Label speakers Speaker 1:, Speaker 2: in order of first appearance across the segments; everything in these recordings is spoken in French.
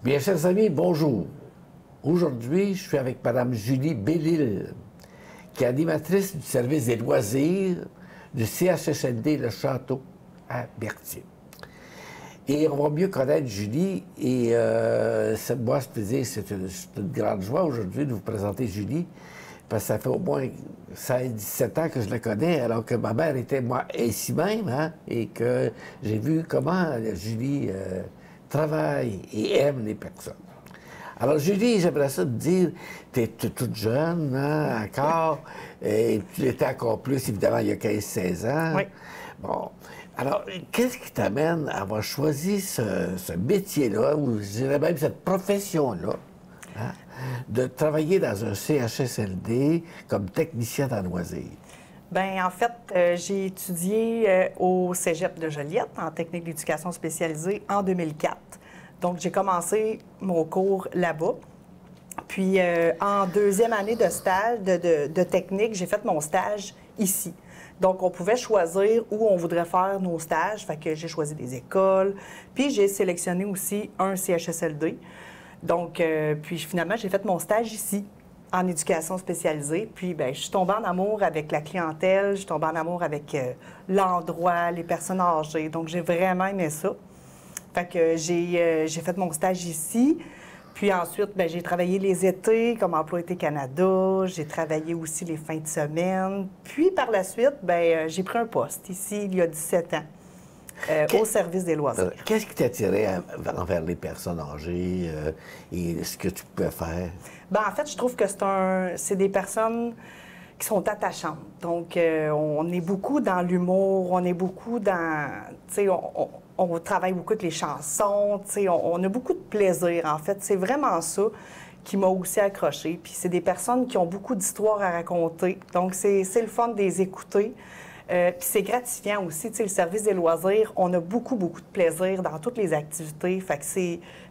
Speaker 1: Bien, chers amis, bonjour. Aujourd'hui, je suis avec Mme Julie Bellil, qui est animatrice du service des loisirs du CHSLD Le Château à Berthier. Et on va mieux connaître Julie, et moi, je peux dire, c'est une grande joie aujourd'hui de vous présenter Julie, parce que ça fait au moins 16-17 ans que je la connais, alors que ma mère était, moi, ici même, hein, et que j'ai vu comment Julie travaille et aime les personnes. Alors, Julie, j'aimerais ça te dire, tu es toute jeune, hein, encore, et tu l'étais encore plus, évidemment, il y a 15-16 ans.
Speaker 2: Oui.
Speaker 1: Bon. Alors, qu'est-ce qui t'amène à avoir choisi ce métier-là, ou je dirais même cette profession-là, hein, de travailler dans un CHSLD comme technicienne en loisirs?
Speaker 2: Bien, en fait, j'ai étudié au Cégep de Joliette en technique d'éducation spécialisée en 2004. Donc, j'ai commencé mon cours là-bas. Puis, en deuxième année de stage de technique, j'ai fait mon stage ici. Donc, on pouvait choisir où on voudrait faire nos stages. Fait que j'ai choisi des écoles. Puis, j'ai sélectionné aussi un CHSLD. Donc, puis finalement, j'ai fait mon stage ici, en éducation spécialisée. Puis, bien, je suis tombée en amour avec la clientèle, je suis tombée en amour avec l'endroit, les personnes âgées. Donc, j'ai vraiment aimé ça. Fait que j'ai fait mon stage ici. Puis ensuite, bien, j'ai travaillé les étés comme Emploi Été Canada. J'ai travaillé aussi les fins de semaine. Puis, par la suite, bien, j'ai pris un poste ici, il y a 17 ans. Au service des loisirs.
Speaker 1: Qu'est-ce qui t'attirait envers les personnes âgées et ce que tu pouvais faire?
Speaker 2: Bien, en fait, je trouve que c'est des personnes qui sont attachantes. Donc, on est beaucoup dans l'humour, on est beaucoup dans... Tu sais, on travaille beaucoup avec les chansons, tu sais, on a beaucoup de plaisir, en fait. C'est vraiment ça qui m'a aussi accrochée. Puis c'est des personnes qui ont beaucoup d'histoires à raconter. Donc, c'est le fun de les écouter. Puis c'est gratifiant aussi, tu sais, le service des loisirs, on a beaucoup, beaucoup de plaisir dans toutes les activités. Fait que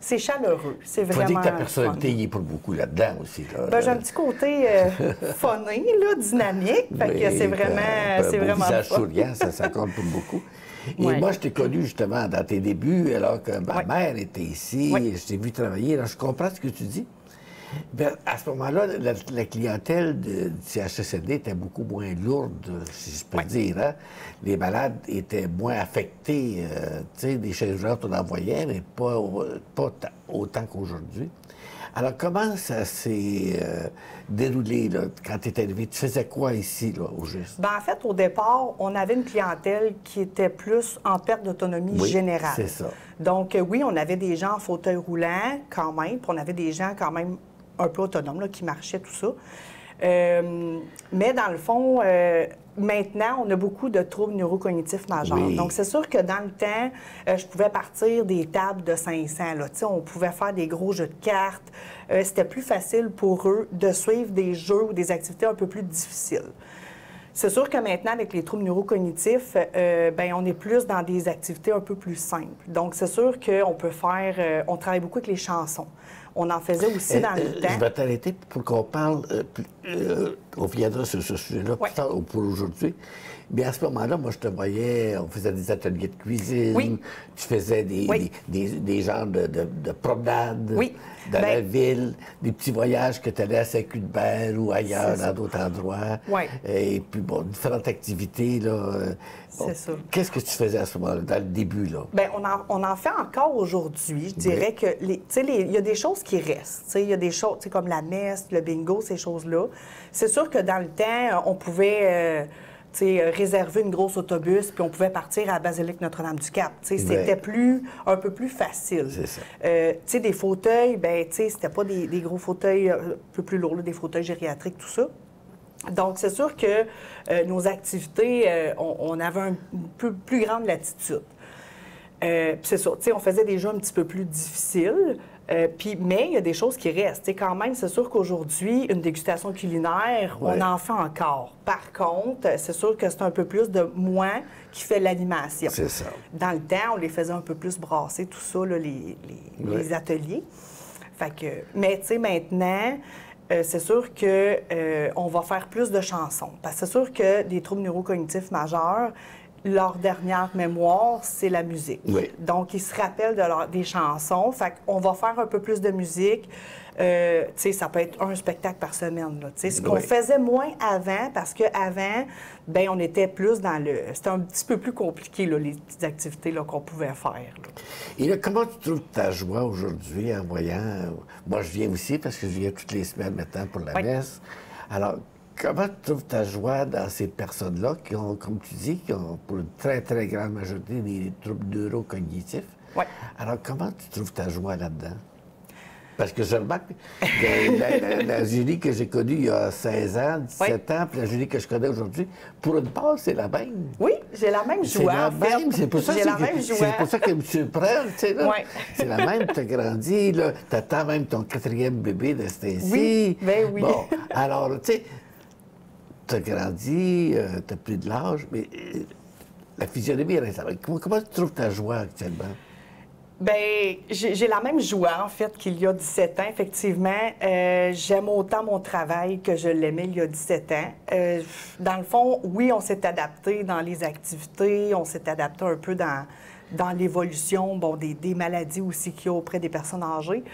Speaker 2: c'est chaleureux, c'est vraiment...
Speaker 1: Faut dire que ta personnalité y est pour beaucoup là-dedans aussi. Là.
Speaker 2: Ben, j'ai un petit côté funny, là, dynamique. Fait
Speaker 1: oui,
Speaker 2: que c'est vraiment
Speaker 1: visage
Speaker 2: fun.
Speaker 1: souriant, ça compte pour beaucoup. Et
Speaker 2: Ouais.
Speaker 1: moi, je t'ai connu justement dans tes débuts, alors que ma mère était ici,
Speaker 2: Oui.
Speaker 1: je t'ai vu travailler. Alors, je comprends ce que tu dis. Bien, à ce moment-là, la clientèle du CHSLD était beaucoup moins lourde, si je peux dire. Hein? Les malades étaient moins affectés. Tu sais, des chaises roulantes, on en voyait, mais pas autant qu'aujourd'hui. Alors, comment ça s'est déroulé là, quand tu es arrivé? Tu faisais quoi ici, là, au juste?
Speaker 2: Bien, en fait, au départ, on avait une clientèle qui était plus en perte d'autonomie générale.
Speaker 1: C'est ça.
Speaker 2: Donc, oui, on avait des gens en fauteuil roulant quand même, puis on avait des gens quand même un peu autonomes, là, qui marchaient, tout ça. Mais dans le fond, maintenant, on a beaucoup de troubles neurocognitifs majeurs.
Speaker 1: Oui.
Speaker 2: Donc, c'est sûr que dans le temps, je pouvais partir des tables de 500. Là. Tu sais, on pouvait faire des gros jeux de cartes. C'était plus facile pour eux de suivre des jeux ou des activités un peu plus difficiles. C'est sûr que maintenant, avec les troubles neurocognitifs, bien, on est plus dans des activités un peu plus simples. Donc, c'est sûr qu'on peut faire... on travaille beaucoup avec les chansons. On en faisait aussi dans le temps.
Speaker 1: Je vais t'arrêter pour qu'on parle... on viendra sur ce sujet-là plus tard ou pour aujourd'hui. Mais à ce moment-là, moi, je te voyais, on faisait des ateliers de cuisine,
Speaker 2: Oui.
Speaker 1: tu faisais des genres de promenades dans la ville, des petits voyages que tu allais à Saint-Cuthbert ou ailleurs, dans d'autres endroits.
Speaker 2: Oui.
Speaker 1: Et puis, bon, différentes activités, là.
Speaker 2: C'est ça.
Speaker 1: Qu'est-ce que tu faisais à ce moment-là, dans le début, là?
Speaker 2: Bien, on en fait encore aujourd'hui. Je dirais que, tu sais, il y a des choses qui restent. Tu sais, il y a des choses, tu sais, comme la messe, le bingo, ces choses-là. C'est sûr que dans le temps, on pouvait... tu sais, réserver une grosse autobus, puis on pouvait partir à la basilique Notre-Dame-du-Cap. Tu sais, c'était un peu plus facile.
Speaker 1: C'est ça.
Speaker 2: Tu sais, des fauteuils, bien, tu sais, c'était pas des gros fauteuils un peu plus lourds, là, des fauteuils gériatriques, tout ça. Donc, c'est sûr que nos activités, on avait une plus grande latitude. C'est ça, tu sais, on faisait des jeux un petit peu plus difficiles, mais il y a des choses qui restent. Tu sais, quand même, c'est sûr qu'aujourd'hui, une dégustation culinaire, on en fait encore. Par contre, c'est sûr que c'est un peu plus de moi qui fait l'animation.
Speaker 1: C'est ça.
Speaker 2: Dans le temps, on les faisait un peu plus brasser, tout ça, là, les ateliers. Fait que, mais tu sais, maintenant... c'est sûr qu'on va faire plus de chansons. Parce que c'est sûr que des troubles neurocognitifs majeurs, leur dernière mémoire, c'est la musique.
Speaker 1: Oui.
Speaker 2: Donc, ils se rappellent des chansons. Fait qu'on va faire un peu plus de musique. Tu sais, ça peut être un spectacle par semaine, là. Tu sais, ce qu'on faisait moins avant, parce qu'avant, bien, on était plus dans le... C'était un petit peu plus compliqué, là, les petites activités là, qu'on pouvait faire. Là.
Speaker 1: Et là, comment tu trouves ta joie aujourd'hui en voyant... Moi, je viens aussi parce que je viens toutes les semaines maintenant pour la messe. Alors, comment tu trouves ta joie dans ces personnes-là qui ont, comme tu dis, qui ont pour une très, très grande majorité des troubles neurocognitifs?
Speaker 2: Oui.
Speaker 1: Alors, comment tu trouves ta joie là-dedans? Parce que je remarque que la Julie que j'ai connue il y a 16 ans, 17 ans, puis la Julie que je connais aujourd'hui, pour une part, c'est la même.
Speaker 2: Oui, j'ai la même joie, en fait.
Speaker 1: C'est pour ça, c'est pour ça qu'elle me surprend, tu sais, là. C'est la même, tu as grandi, là, tu attends même ton 4e bébé de cet ainsi.
Speaker 2: Oui, bien oui.
Speaker 1: Bon, alors, tu sais, tu as grandi, tu as pris de l'âge, mais la physionomie, elle est... Comment tu trouves ta joie actuellement?
Speaker 2: Bien, j'ai la même joie, en fait, qu'il y a 17 ans, effectivement. J'aime autant mon travail que je l'aimais il y a 17 ans. Dans le fond, oui, on s'est adapté dans les activités, on s'est adapté un peu dans l'évolution, bon, des maladies aussi qu'il y a auprès des personnes âgées.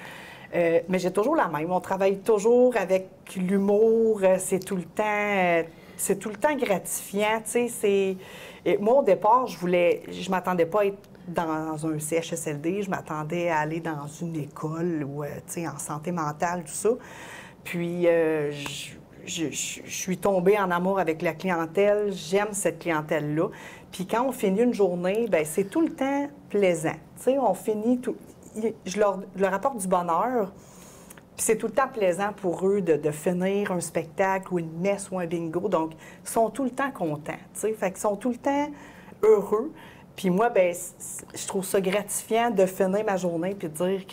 Speaker 2: Mais j'ai toujours la même. On travaille toujours avec l'humour, c'est tout le temps gratifiant, tu sais. Moi, au départ, je m'attendais pas à être dans un CHSLD, je m'attendais à aller dans une école ou, tu sais, en santé mentale, tout ça. Puis, je suis tombée en amour avec la clientèle, j'aime cette clientèle-là. Puis quand on finit une journée, bien, c'est tout le temps plaisant. Tu sais, on finit tout... Je leur apporte du bonheur, puis c'est tout le temps plaisant pour eux de finir un spectacle ou une messe ou un bingo. Donc, ils sont tout le temps contents, tu sais. Fait qu'ils sont tout le temps heureux. Puis moi, bien, je trouve ça gratifiant de finir ma journée puis de dire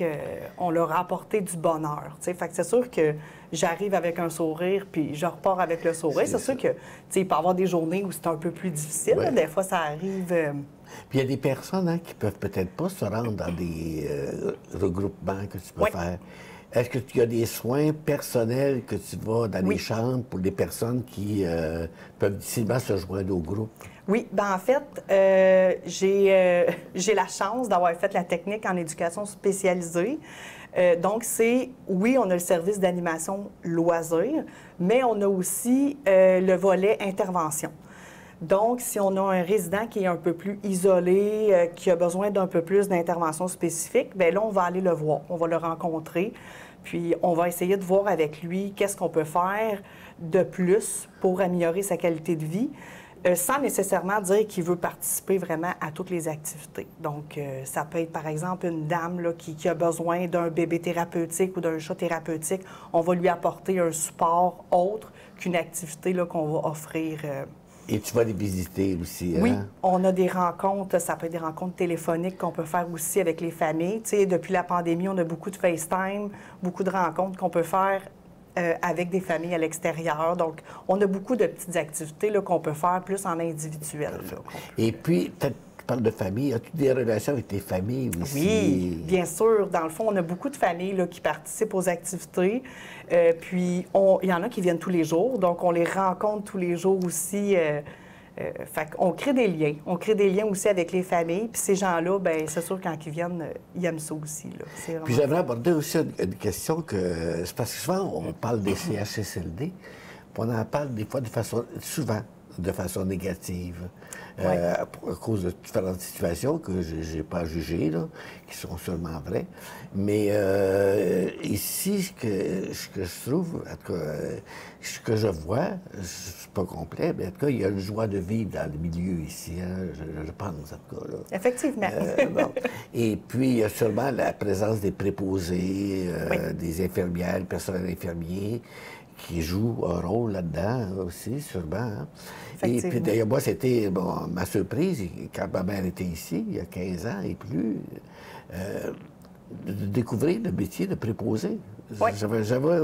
Speaker 2: qu'on leur a apporté du bonheur, tu sais. Fait que c'est sûr que j'arrive avec un sourire puis je repars avec le sourire. C'est sûr que, tu sais, il peut y avoir des journées où c'est un peu plus difficile.
Speaker 1: Ouais.
Speaker 2: Là. Des fois, ça arrive...
Speaker 1: Puis il y a des personnes qui peuvent peut-être pas se rendre dans des regroupements que tu peux faire. Est-ce que tu as des soins personnels que tu vas dans les chambres pour des personnes qui peuvent difficilement se joindre au groupe?
Speaker 2: Oui, bien en fait, j'ai la chance d'avoir fait la technique en éducation spécialisée. Donc, oui, on a le service d'animation loisirs, mais on a aussi le volet intervention. Donc, si on a un résident qui est un peu plus isolé, qui a besoin d'un peu plus d'intervention spécifique, bien là, on va aller le voir, on va le rencontrer, puis on va essayer de voir avec lui qu'est-ce qu'on peut faire de plus pour améliorer sa qualité de vie, sans nécessairement dire qu'il veut participer vraiment à toutes les activités. Donc, ça peut être, par exemple, une dame là, qui a besoin d'un bébé thérapeutique ou d'un chat thérapeutique. On va lui apporter un support autre qu'une activité là, qu'on va offrir.
Speaker 1: Et tu vas les visiter aussi, hein?
Speaker 2: Oui, on a des rencontres, ça peut être des rencontres téléphoniques qu'on peut faire aussi avec les familles. Tu sais, depuis la pandémie, on a beaucoup de FaceTime, beaucoup de rencontres qu'on peut faire avec des familles à l'extérieur. Donc, on a beaucoup de petites activités là, qu'on peut faire plus en individuel. Là,
Speaker 1: Et puis, tu parles de famille. As-tu des relations avec tes familles aussi?
Speaker 2: Oui, bien sûr. Dans le fond, on a beaucoup de familles là, qui participent aux activités. Puis, il y en a qui viennent tous les jours. Donc, on les rencontre tous les jours aussi. Fait qu'on crée des liens. On crée des liens aussi avec les familles. Puis ces gens-là, bien, c'est sûr, quand ils viennent, ils aiment ça aussi. Là. Vraiment...
Speaker 1: Puis j'aimerais aborder aussi une question que... C'est parce que souvent, on parle des CHSLD, puis on en parle des fois souvent de façon négative, à cause de différentes situations que je n'ai pas jugées, là, qui sont seulement vraies. Mais ici, ce que je trouve, en tout cas, ce que je vois, c'est pas complet, mais en tout cas, il y a une joie de vivre dans le milieu ici, hein, je pense, en tout cas. Là.
Speaker 2: Effectivement.
Speaker 1: Bon. Et puis, il y a sûrement la présence des préposés, des infirmières, le personnel infirmier, qui joue un rôle là-dedans aussi, sûrement. Hein. Et puis, d'ailleurs, moi, c'était ma surprise, quand ma mère était ici, il y a 15 ans et plus, de découvrir le métier de préposé.
Speaker 2: Oui.
Speaker 1: J'avais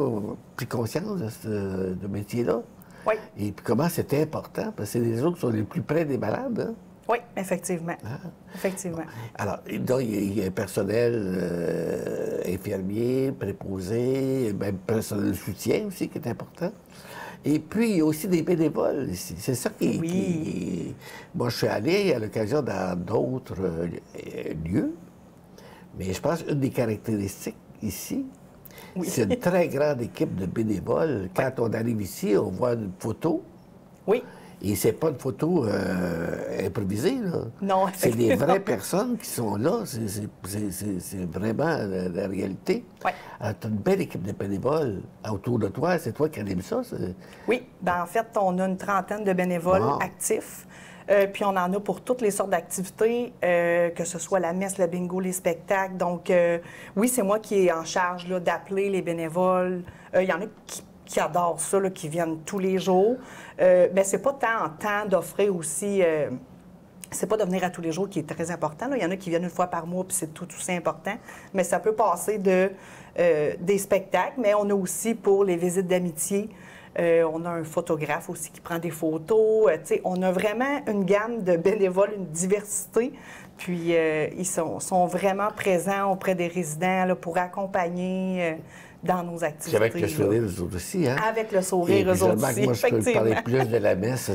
Speaker 1: pris conscience de ce métier-là.
Speaker 2: Oui.
Speaker 1: Et puis comment c'était important, parce que c'est les autres qui sont les plus près des malades. Hein?
Speaker 2: Oui, effectivement. Ah. Effectivement.
Speaker 1: Alors, donc, il y a un personnel infirmier, préposé, même personnel de soutien aussi qui est important. Et puis, il y a aussi des bénévoles ici. C'est ça qui Moi, je suis allé à l'occasion dans d'autres lieux, mais je pense qu'une des caractéristiques ici,
Speaker 2: Oui.
Speaker 1: c'est une très grande équipe de bénévoles. Quand on arrive ici, on voit une photo.
Speaker 2: Oui.
Speaker 1: Et c'est pas une photo improvisée, là.
Speaker 2: Non,
Speaker 1: c'est des
Speaker 2: effectivement.
Speaker 1: vraies personnes qui sont là. C'est vraiment la réalité.
Speaker 2: Oui.
Speaker 1: Alors, tu as une belle équipe de bénévoles autour de toi. C'est toi qui anime ça.
Speaker 2: Oui. Bien, en fait, on a une trentaine de bénévoles
Speaker 1: Wow.
Speaker 2: actifs. Puis on en a pour toutes les sortes d'activités, que ce soit la messe, le bingo, les spectacles. Donc, oui, c'est moi qui est en charge là, d'appeler les bénévoles. Il y en a qui adorent ça, là, qui viennent tous les jours. Mais c'est pas tant en temps d'offrir aussi... c'est pas de venir à tous les jours qui est très important. Là. Il y en a qui viennent une fois par mois, puis c'est tout aussi important. Mais ça peut passer des spectacles, mais on a aussi pour les visites d'amitié, on a un photographe aussi qui prend des photos. On a vraiment une gamme de bénévoles, une diversité. Puis ils sont vraiment présents auprès des résidents là, pour accompagner dans nos activités.
Speaker 1: C'est avec le
Speaker 2: là.
Speaker 1: sourire, eux autres aussi, hein?
Speaker 2: Avec le sourire, eux autres aussi,
Speaker 1: Moi, je peux parler
Speaker 2: effectivement.
Speaker 1: plus de la messe,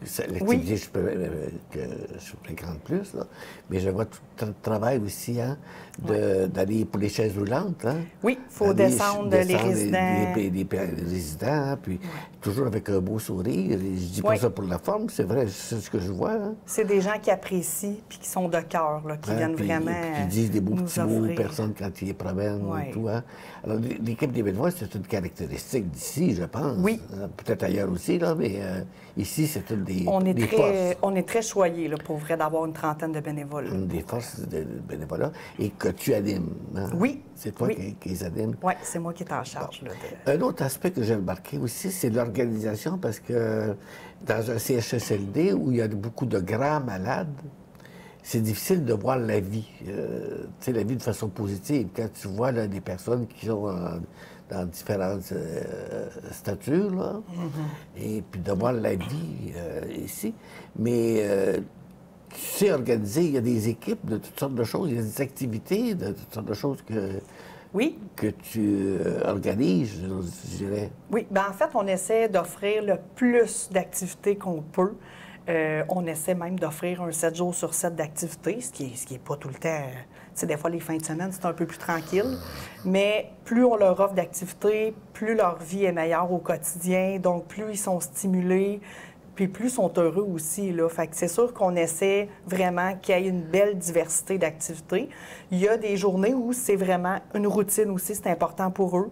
Speaker 1: c'est l'activité
Speaker 2: Oui.
Speaker 1: que je fréquente plus, là. Mais je vois tout le travail aussi, hein, d'aller pour les chaises roulantes, hein?
Speaker 2: Oui, il faut
Speaker 1: D'aller
Speaker 2: descendre les résidents.
Speaker 1: Les résidents, hein, puis toujours avec un beau sourire. Et je dis pas
Speaker 2: Oui.
Speaker 1: ça pour la forme, c'est vrai, c'est ce que je vois, hein?
Speaker 2: C'est des gens qui apprécient puis qui sont de cœur, là, qui
Speaker 1: Hein,
Speaker 2: viennent
Speaker 1: puis
Speaker 2: vraiment
Speaker 1: qui disent des beaux
Speaker 2: nous
Speaker 1: petits mots aux
Speaker 2: offrir.
Speaker 1: personnes quand ils les promènent
Speaker 2: Ouais.
Speaker 1: et tout. Hein. Alors, l'équipe des bénévoles, c'est une caractéristique d'ici, je pense.
Speaker 2: Oui.
Speaker 1: Peut-être ailleurs aussi, là, mais ici, c'est une des,
Speaker 2: On est
Speaker 1: des
Speaker 2: on est très choyés, là, pour vrai, d'avoir une trentaine de bénévoles.
Speaker 1: une des forces de bénévolat et que tu animes. Hein.
Speaker 2: Oui.
Speaker 1: C'est toi
Speaker 2: Oui.
Speaker 1: qui les animes.
Speaker 2: Oui, c'est moi qui est en charge. Là, de...
Speaker 1: Un autre aspect que j'ai remarqué aussi, c'est l'organisation, parce que dans un CHSLD où il y a beaucoup de grands malades, c'est difficile de voir la vie, tu sais, la vie de façon positive. Quand tu vois là, des personnes qui sont dans différentes statures, là, et puis de voir la vie ici. Mais tu sais organiser, il y a des équipes de toutes sortes de choses, il y a des activités de toutes sortes de choses
Speaker 2: Oui,
Speaker 1: que tu organises, je dirais.
Speaker 2: oui. Ben, en fait, on essaie d'offrir le plus d'activités qu'on peut. On essaie même d'offrir un 7 jours sur 7 d'activités, ce qui est pas tout le temps. Tu sais, des fois, les fins de semaine, c'est un peu plus tranquille. Mais plus on leur offre d'activités, plus leur vie est meilleure au quotidien. Donc, plus ils sont stimulés, puis plus ils sont heureux aussi, là. Fait que c'est sûr qu'on essaie vraiment qu'il y ait une belle diversité d'activités. Il y a des journées où c'est vraiment une routine aussi, c'est important pour eux.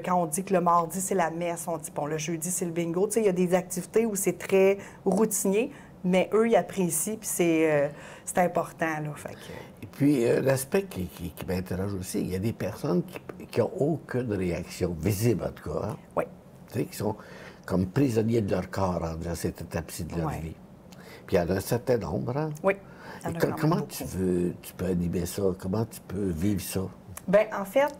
Speaker 2: Quand on dit que le mardi, c'est la messe, on dit, bon, le jeudi, c'est le bingo. Tu sais, il y a des activités où c'est très routinier, mais eux, ils apprécient, puis c'est important, là. Fait que...
Speaker 1: Et puis, l'aspect qui m'interroge aussi, il y a des personnes qui n'ont aucune réaction, visible en tout cas, hein?
Speaker 2: Oui.
Speaker 1: Tu sais, qui sont comme prisonniers de leur corps dans cette étape-ci de leur
Speaker 2: Ouais.
Speaker 1: vie. Puis il y en a un certain nombre, hein?
Speaker 2: Oui. Il y en
Speaker 1: Et
Speaker 2: a quand même
Speaker 1: comment
Speaker 2: beaucoup.
Speaker 1: tu peux animer ça? Comment tu peux vivre ça?
Speaker 2: Bien, en fait,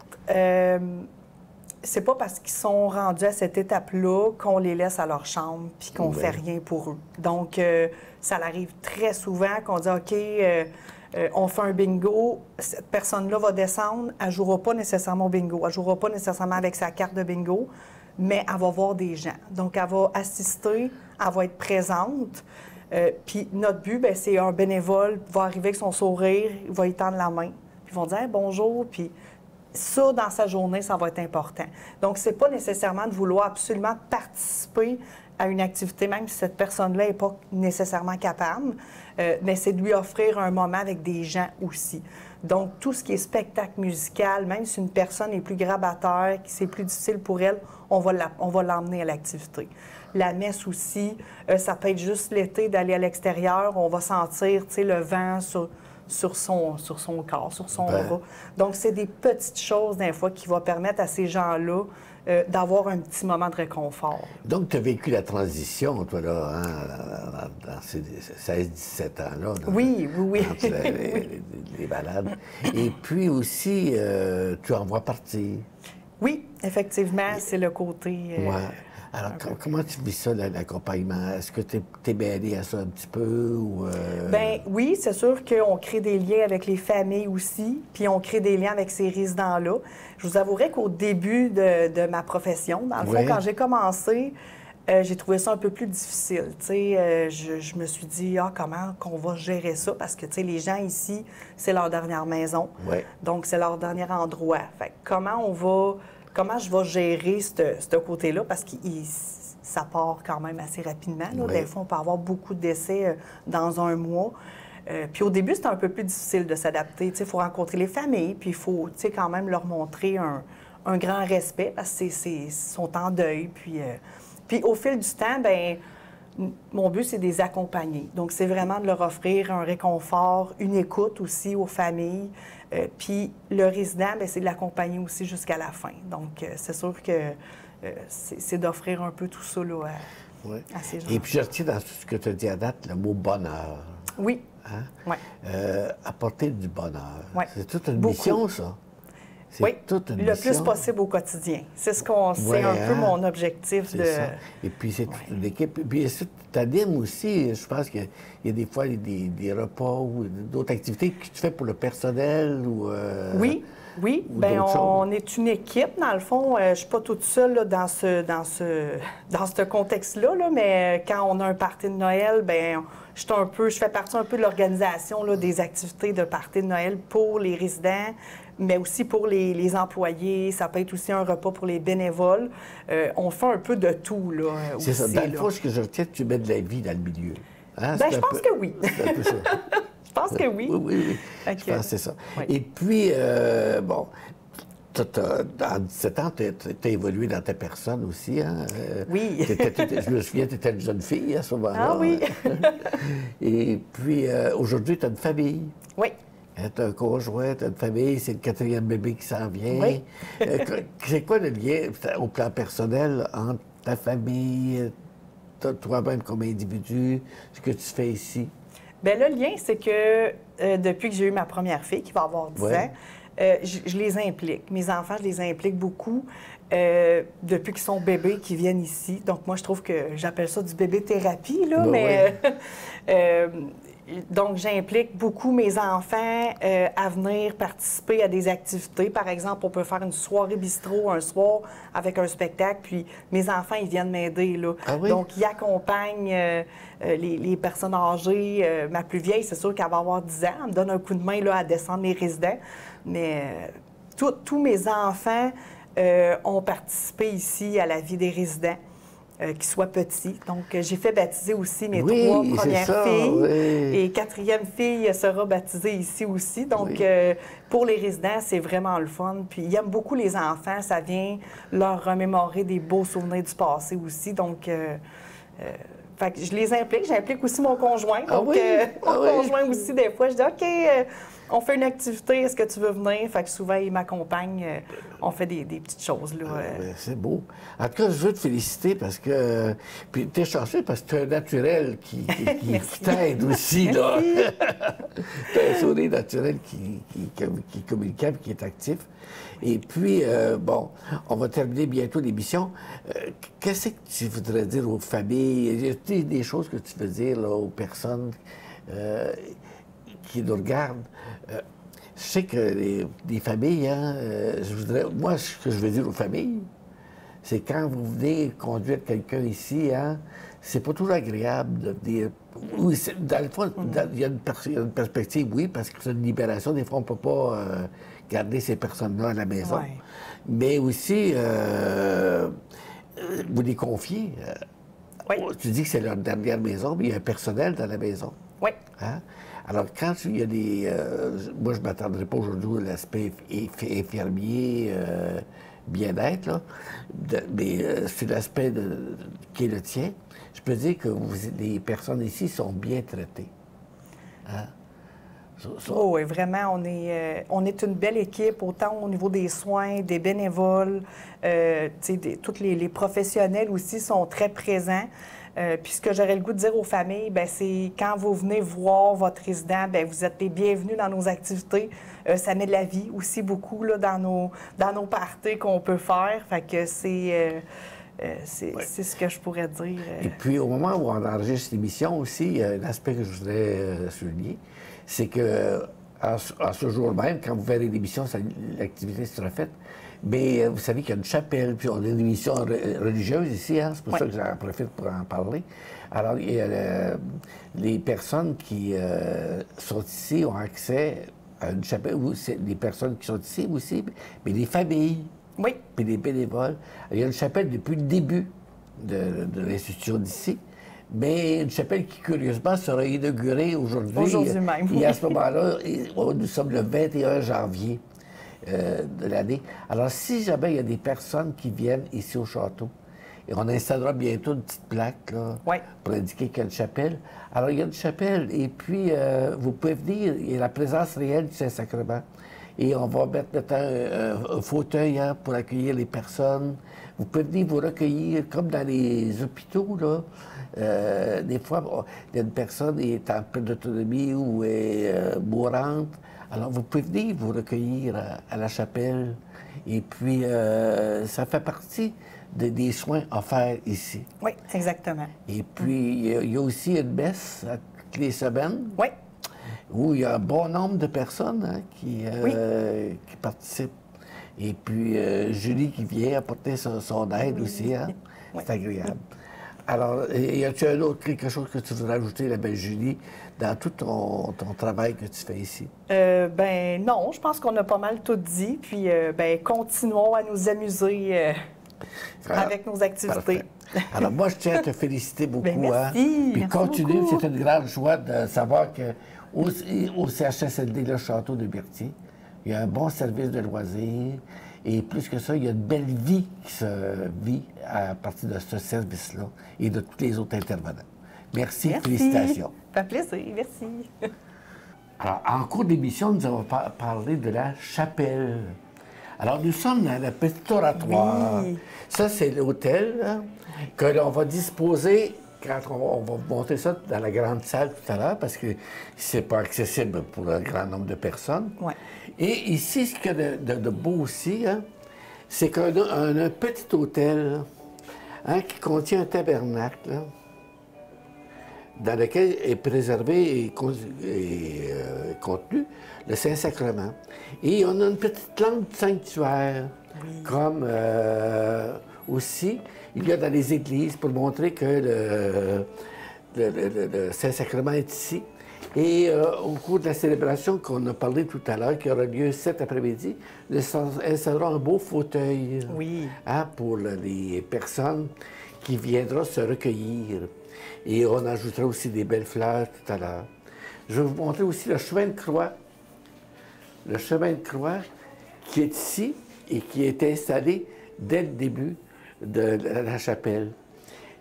Speaker 2: c'est pas parce qu'ils sont rendus à cette étape-là qu'on les laisse à leur chambre puis qu'on
Speaker 1: Ouais.
Speaker 2: fait rien pour eux. Donc, ça arrive très souvent qu'on dit, OK, on fait un bingo, cette personne-là va descendre, elle ne jouera pas nécessairement au bingo, elle ne jouera pas nécessairement avec sa carte de bingo, mais elle va voir des gens. Donc, elle va assister, elle va être présente. Puis notre but, bien, c'est un bénévole va arriver avec son sourire, il va y tendre la main, puis ils vont dire hey, bonjour, puis ça, dans sa journée, ça va être important. Donc, c'est pas nécessairement de vouloir absolument participer à une activité, même si cette personne-là n'est pas nécessairement capable, mais c'est de lui offrir un moment avec des gens aussi. Donc, tout ce qui est spectacle musical, même si une personne est plus grabataire, que c'est plus difficile pour elle, on va l'emmener à l'activité. La messe aussi, ça peut être juste l'été d'aller à l'extérieur, on va sentir, tu sais, le vent sur son corps, sur son bras. Donc, c'est des petites choses, des fois, qui vont permettre à ces gens-là d'avoir un petit moment de réconfort.
Speaker 1: Donc, tu as vécu la transition, toi, là, hein, dans ces 16-17 ans-là. Là,
Speaker 2: Oui, oui, oui.
Speaker 1: entre les malades. Et puis aussi, tu en vois partir.
Speaker 2: Oui, effectivement, c'est le côté...
Speaker 1: Ouais. Alors, comment tu vis ça, l'accompagnement? Est-ce que tu es mêlé à ça un petit peu? Ou,
Speaker 2: Bien, oui, c'est sûr qu'on crée des liens avec les familles aussi, puis on crée des liens avec ces résidents-là. Je vous avouerai qu'au début de ma profession, dans le fond,
Speaker 1: Ouais.
Speaker 2: quand j'ai commencé, j'ai trouvé ça un peu plus difficile. Tu sais, je me suis dit, comment qu'on va gérer ça? Parce que, tu sais, les gens ici, c'est leur dernière maison.
Speaker 1: Ouais.
Speaker 2: Donc, c'est leur dernier endroit. Fait que comment je vais gérer ce côté-là? Parce que ça part quand même assez rapidement. Là.
Speaker 1: Ouais.
Speaker 2: Des fois, on peut avoir beaucoup de décès dans un mois. Puis au début, c'était un peu plus difficile de s'adapter. Il faut rencontrer les familles, puis il faut quand même leur montrer un grand respect parce qu'ils sont en deuil. Puis au fil du temps, bien, mon but, c'est de les accompagner. Donc, c'est vraiment de leur offrir un réconfort, une écoute aussi aux familles. Puis le résident, bien, c'est de l'accompagner aussi jusqu'à la fin. Donc, c'est sûr que c'est d'offrir un peu tout ça là, à ces gens.
Speaker 1: Et puis, je retiens dans tout ce que tu as dit à date le mot bonheur.
Speaker 2: Oui.
Speaker 1: Hein?
Speaker 2: Oui.
Speaker 1: Apporter du bonheur.
Speaker 2: Ouais.
Speaker 1: C'est toute une
Speaker 2: Beaucoup.
Speaker 1: mission, ça. C'est
Speaker 2: Oui,
Speaker 1: toute une
Speaker 2: le
Speaker 1: mission.
Speaker 2: plus possible au quotidien. C'est c'est
Speaker 1: Ouais,
Speaker 2: un peu
Speaker 1: hein?
Speaker 2: mon objectif
Speaker 1: C'est
Speaker 2: de...
Speaker 1: ça. Et puis, c'est toute une équipe. Et puis, tu animes aussi, je pense qu'il y a des fois des repas ou d'autres activités que tu fais pour le personnel ou...
Speaker 2: Oui, oui.
Speaker 1: ou
Speaker 2: Bien,
Speaker 1: d'autres
Speaker 2: on est une équipe, dans le fond. Je ne suis pas toute seule là, dans ce contexte-là, là, mais quand on a un party de Noël, bien, je fais partie un peu de l'organisation là, des activités de party de Noël pour les résidents, mais aussi pour les employés. Ça peut être aussi un repas pour les bénévoles. On fait un peu de tout, là,
Speaker 1: C'est
Speaker 2: aussi,
Speaker 1: ça. Dans le
Speaker 2: là.
Speaker 1: fond, ce que je retiens, tu mets de la vie dans le milieu. Hein?
Speaker 2: Bien,
Speaker 1: C'est
Speaker 2: je
Speaker 1: un
Speaker 2: pense
Speaker 1: peu-
Speaker 2: que oui.
Speaker 1: C'est un peu ça.
Speaker 2: Je pense que oui.
Speaker 1: Oui.
Speaker 2: Fait
Speaker 1: Je
Speaker 2: que-
Speaker 1: pense que c'est ça.
Speaker 2: oui.
Speaker 1: Et puis, bon, dans 17 ans, tu as évolué dans ta personne aussi. Hein?
Speaker 2: Oui.
Speaker 1: Je me souviens, tu étais une jeune fille à ce moment-là.
Speaker 2: Ah oui.
Speaker 1: Et puis, aujourd'hui, tu as une famille.
Speaker 2: Oui.
Speaker 1: Tu as un conjoint, tu as une famille, c'est le 4e bébé qui s'en vient.
Speaker 2: Oui.
Speaker 1: C'est quoi le lien au plan personnel entre ta famille, toi-même comme individu, ce que tu fais ici?
Speaker 2: Bien, le lien, c'est que depuis que j'ai eu ma première fille, qui va avoir 10
Speaker 1: Ouais.
Speaker 2: ans, je les implique. Mes enfants, je les implique beaucoup depuis qu'ils sont bébés, qu'ils viennent ici. Donc, moi, je trouve que j'appelle ça du bébé-thérapie, là,
Speaker 1: Ben
Speaker 2: mais... donc, j'implique beaucoup mes enfants à venir participer à des activités. Par exemple, on peut faire une soirée bistrot un soir avec un spectacle, puis mes enfants, ils viennent m'aider, là.
Speaker 1: Ah oui?
Speaker 2: Donc, ils accompagnent les personnes âgées. Ma plus vieille, c'est sûr qu'elle va avoir 10 ans. Elle me donne un coup de main là, à descendre les résidents. Mais tous mes enfants ont participé ici à la vie des résidents. Qu'ils soient petits. Donc, j'ai fait baptiser aussi mes
Speaker 1: Oui,
Speaker 2: 3
Speaker 1: c'est
Speaker 2: premières
Speaker 1: ça,
Speaker 2: filles.
Speaker 1: oui.
Speaker 2: Et 4e fille sera baptisée ici aussi. Donc,
Speaker 1: Oui.
Speaker 2: pour les résidents, c'est vraiment le fun. Puis, ils aiment beaucoup les enfants. Ça vient leur remémorer des beaux souvenirs du passé aussi. Donc, fait que je les implique. J'implique aussi mon conjoint.
Speaker 1: Ah
Speaker 2: Donc,
Speaker 1: oui?
Speaker 2: mon
Speaker 1: Ah oui?
Speaker 2: conjoint aussi, des fois, je dis OK, on fait une activité, est-ce que tu veux venir? Fait que souvent, il m'accompagne. On fait des petites choses. Là,
Speaker 1: Ben, c'est beau. En tout cas, je veux te féliciter parce que... Puis tu es chanceux parce que tu as un naturel qui t'aide aussi, là. Tu as un sourire naturel qui est communicable, qui est actif. Et puis, bon, on va terminer bientôt l'émission. Qu'est-ce que tu voudrais dire aux familles? Y a-t-il des choses que tu veux dire là, aux personnes qui nous regardent? Je sais que les familles, hein, moi, ce que je veux dire aux familles, c'est quand vous venez conduire quelqu'un ici, hein, c'est pas toujours agréable de dire. Oui, dans le fond, il y a une perspective, oui, parce que c'est une libération. Des fois, on ne peut pas garder ces personnes-là à la maison.
Speaker 2: Ouais.
Speaker 1: Mais aussi, vous les confiez.
Speaker 2: Oui.
Speaker 1: Tu dis que c'est leur dernière maison, mais il y a un personnel dans la maison.
Speaker 2: Oui.
Speaker 1: Hein? Alors, quand il y a des... moi, je ne m'attendrai pas aujourd'hui à l'aspect infirmier, bien-être, là, mais sur l'aspect qui est le tien, je peux dire que les personnes ici sont bien traitées. Hein?
Speaker 2: Oh, oui, vraiment, on est une belle équipe, autant au niveau des soins, des bénévoles, tous les professionnels aussi sont très présents. Puis ce que j'aurais le goût de dire aux familles, bien, c'est quand vous venez voir votre résident, bien, vous êtes les bienvenus dans nos activités. Ça met de la vie aussi beaucoup là, dans nos parties qu'on peut faire. Fait que c'est ce que je pourrais dire.
Speaker 1: Et puis, au moment où on enregistre l'émission aussi, il y a un aspect que je voudrais souligner, c'est que à ce jour même, quand vous verrez l'émission, l'activité sera faite, Mais vous savez qu'il y a une chapelle, puis on a une émission religieuse ici, hein, c'est pour ça que j'en profite pour en parler. Alors, il y a les personnes qui sont ici ont accès à une chapelle, ou les personnes qui sont ici aussi, mais les familles, puis les bénévoles. Il y a une chapelle depuis le début de l'institution d'ici, mais une chapelle qui, curieusement, sera inaugurée aujourd'hui.
Speaker 2: Aujourd'hui même.
Speaker 1: Et à ce moment-là, nous sommes le 21 janvier de l'année. Alors, si jamais il y a des personnes qui viennent ici au château, et on installera bientôt une petite plaque là, pour indiquer qu'il y a une chapelle. Alors, il y a une chapelle, et puis vous pouvez venir, il y a la présence réelle du Saint-Sacrement. Et on va mettre un fauteuil pour accueillir les personnes. Vous pouvez venir vous recueillir, comme dans les hôpitaux, là. Des fois, il y a une personne qui est en perte d'autonomie ou est mourante. Alors, vous pouvez venir vous recueillir à la chapelle. Et puis, ça fait partie des soins offerts ici.
Speaker 2: Oui, exactement.
Speaker 1: Et puis, il y a aussi une messe toutes les semaines.
Speaker 2: Oui.
Speaker 1: Où il y a un bon nombre de personnes qui participent. Et puis, Julie qui vient apporter son aide aussi. Hein? C'est agréable. Alors, y a-t-il quelque chose que tu voudrais ajouter, la belle Julie, dans tout ton travail que tu fais ici?
Speaker 2: Ben non, je pense qu'on a pas mal tout dit. Puis, continuons à nous amuser avec nos activités.
Speaker 1: Parfait. Alors, moi, je tiens à te féliciter beaucoup.
Speaker 2: Merci.
Speaker 1: Puis,
Speaker 2: merci
Speaker 1: continue.
Speaker 2: beaucoup.
Speaker 1: C'est une grande joie de savoir qu'au CHSLD, le Château de Berthier, il y a un bon service de loisirs. Et plus que ça, il y a une belle vie qui se vit à partir de ce service-là et de tous les autres intervenants. Merci. Félicitations.
Speaker 2: Ça fait plaisir, merci.
Speaker 1: Alors, en cours d'émission, nous avons parlé de la chapelle. Alors, nous sommes dans le petit oratoire.
Speaker 2: Oui.
Speaker 1: Ça, c'est l'hôtel que l'on va disposer quand on va monter ça dans la grande salle tout à l'heure, parce que c'est pas accessible pour un grand nombre de personnes.
Speaker 2: Ouais.
Speaker 1: Et ici, ce qu'il y a de beau aussi, c'est qu'on a un petit hôtel qui contient un tabernacle, dans lequel est préservé et contenu le Saint-Sacrement. Et on a une petite lampe de sanctuaire, comme aussi il y a dans les églises, pour montrer que le Saint-Sacrement est ici. Et au cours de la célébration qu'on a parlé tout à l'heure, qui aura lieu cet après-midi, nous installerons un beau fauteuil pour les personnes qui viendront se recueillir. Et on ajoutera aussi des belles fleurs tout à l'heure. Je vais vous montrer aussi le chemin de croix. Le chemin de croix qui est ici et qui est installé dès le début de la chapelle.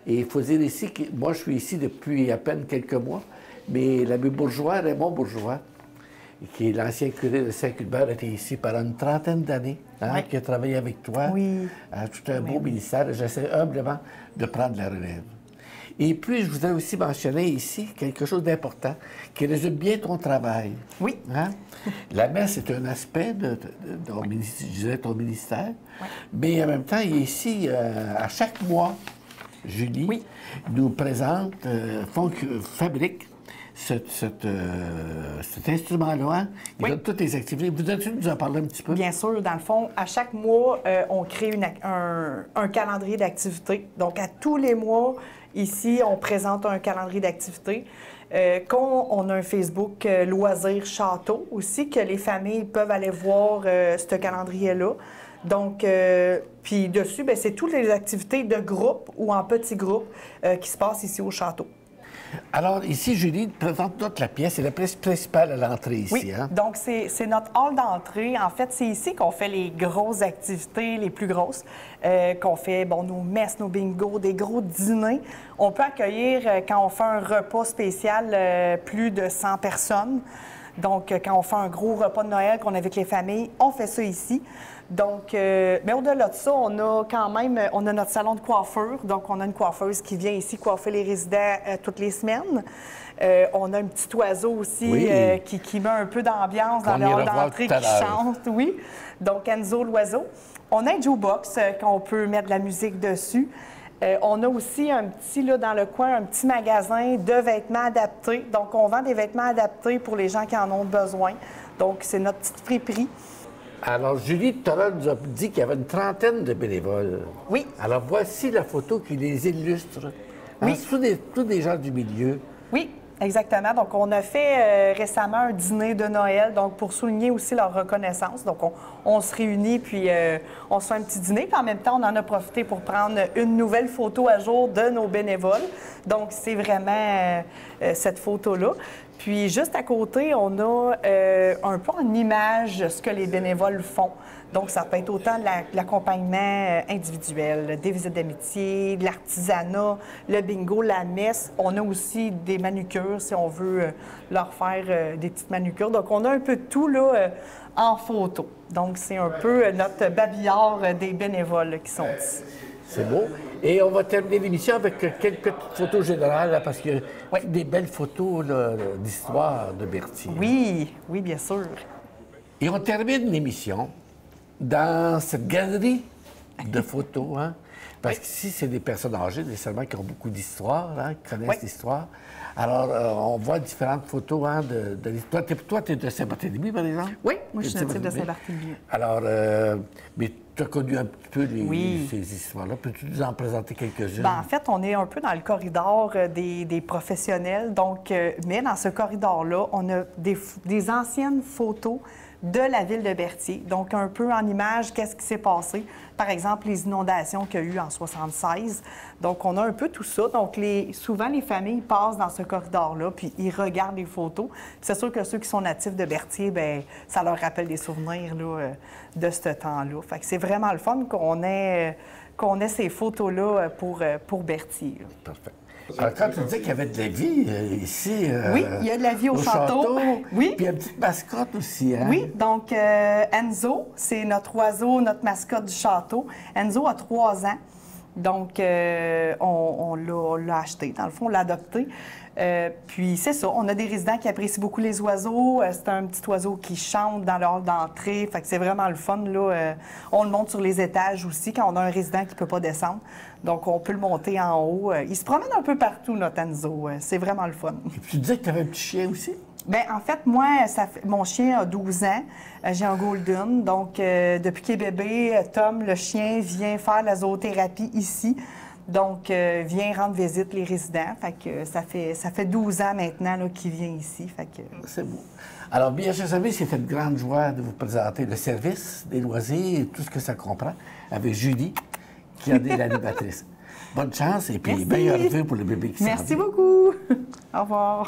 Speaker 1: Et il faut dire ici que moi, je suis ici depuis à peine quelques mois, mais l'abbé Bourgeois, Raymond Bourgeois, qui est l'ancien curé de Saint-Cuthbert, était ici pendant une trentaine d'années, qui a travaillé avec toi, tout un beau ministère. J'essaie humblement de prendre la relève. Et puis, je voudrais aussi mentionner ici quelque chose d'important qui résume bien ton travail.
Speaker 2: Oui.
Speaker 1: La messe est un aspect de ton ministère, mais en même temps, il est ici, à chaque mois, Julie nous présente, fabrique cet instrument-là, il donne toutes les activités. Voudrais-tu nous en parler un petit peu?
Speaker 2: Bien sûr. Dans le fond, à chaque mois, on crée un calendrier d'activités. Donc, à tous les mois, ici, on présente un calendrier d'activités. On a un Facebook Loisirs Château aussi, que les familles peuvent aller voir ce calendrier-là. Donc, puis dessus, c'est toutes les activités de groupe ou en petits groupes qui se passent ici au château.
Speaker 1: Alors, ici, Julie présente toute la pièce. C'est la pièce principale à l'entrée ici.
Speaker 2: Oui, donc c'est notre hall d'entrée. En fait, c'est ici qu'on fait les grosses activités, les plus grosses, qu'on fait nos messes, nos bingos, des gros dîners. On peut accueillir, quand on fait un repas spécial, plus de 100 personnes. Donc, quand on fait un gros repas de Noël qu'on a avec les familles, on fait ça ici. Donc, mais au-delà de ça, on a quand même, on a notre salon de coiffure. Donc, on a une coiffeuse qui vient ici coiffer les résidents toutes les semaines. On a un petit oiseau aussi qui met un peu d'ambiance dans le hall d'entrée, qui chante. Oui. Donc, Enzo l'oiseau. On a un jukebox qu'on peut mettre de la musique dessus. On a aussi un petit, là, dans le coin, un petit magasin de vêtements adaptés. Donc, on vend des vêtements adaptés pour les gens qui en ont besoin. Donc, c'est notre petite friperie.
Speaker 1: Alors, Julie, tout à l'heure, nous a dit qu'il y avait une trentaine de bénévoles.
Speaker 2: Oui.
Speaker 1: Alors, voici la photo qui les illustre.
Speaker 2: Oui.
Speaker 1: Tous des gens du milieu.
Speaker 2: Oui, exactement. Donc, on a fait récemment un dîner de Noël, donc pour souligner aussi leur reconnaissance. Donc, on se réunit, puis on se fait un petit dîner. Puis en même temps, on en a profité pour prendre une nouvelle photo à jour de nos bénévoles. Donc, c'est vraiment cette photo-là. Puis, juste à côté, on a un peu en image ce que les bénévoles font. Donc, ça peut être autant de l'accompagnement individuel, des visites d'amitié, de l'artisanat, le bingo, la messe. On a aussi des manucures, si on veut leur faire des petites manucures. Donc, on a un peu de tout là, en photo. Donc, c'est un peu notre babillard des bénévoles là, qui sont ici.
Speaker 1: C'est beau. Et on va terminer l'émission avec quelques petites photos générales, là, parce qu'il y a des belles photos d'histoire de Berthier.
Speaker 2: Oui, oui, bien sûr.
Speaker 1: Et on termine l'émission dans cette galerie de photos, hein? Parce qu'ici, c'est des personnes âgées, nécessairement, qui ont beaucoup d'histoire, hein, qui connaissent l'histoire. Alors, on voit différentes photos hein, de l'histoire. Toi, tu es de Saint-Barthélemy, par exemple?
Speaker 2: Oui, moi, je suis native de Saint-Barthélemy.
Speaker 1: Alors, mais tu as connu un petit peu ces histoires-là. Peux-tu nous en présenter quelques-unes?
Speaker 2: Bien, en fait, on est un peu dans le corridor des professionnels. Donc, mais dans ce corridor-là, on a des anciennes photos de la ville de Berthier. Donc, un peu en image, qu'est-ce qui s'est passé. Par exemple, les inondations qu'il y a eu en 1976. Donc, on a un peu tout ça. Donc, souvent, les familles passent dans ce corridor-là, puis ils regardent les photos. Puis c'est sûr que ceux qui sont natifs de Berthier, bien, ça leur rappelle des souvenirs là, de ce temps-là. Fait que c'est vraiment le fun qu'on ait ces photos-là pour Berthier. Là.
Speaker 1: Parfait. Alors, quand tu disais qu'il y avait de la vie ici...
Speaker 2: oui, il y a de la vie au château. Oui.
Speaker 1: Puis il y a une petite mascotte aussi, hein?
Speaker 2: Oui, donc Enzo, c'est notre oiseau, notre mascotte du château. Enzo a 3 ans. Donc, on l'a acheté, dans le fond, on l'a adopté. Puis, c'est ça, on a des résidents qui apprécient beaucoup les oiseaux. C'est un petit oiseau qui chante dans leur hall d'entrée. Fait que c'est vraiment le fun, là. On le monte sur les étages aussi, quand on a un résident qui ne peut pas descendre. Donc, on peut le monter en haut. Il se promène un peu partout, notre Enzo. C'est vraiment le fun.
Speaker 1: Et puis, tu disais que tu avais un petit chien aussi?
Speaker 2: Bien, en fait, moi, mon chien a 12 ans. J'ai un golden. Donc, depuis qu'il est bébé, Tom, le chien, vient faire la zoothérapie ici. Donc, vient rendre visite les résidents. Fait que ça fait 12 ans maintenant qu'il vient ici. Fait que...
Speaker 1: C'est beau. Alors, bien, chers amis, c'est une grande joie de vous présenter le service des loisirs et tout ce que ça comprend avec Julie, qui en est l'animatrice. Bonne chance et puis meilleurs vœux pour le bébé qui s'en vient.
Speaker 2: Merci beaucoup. Au revoir.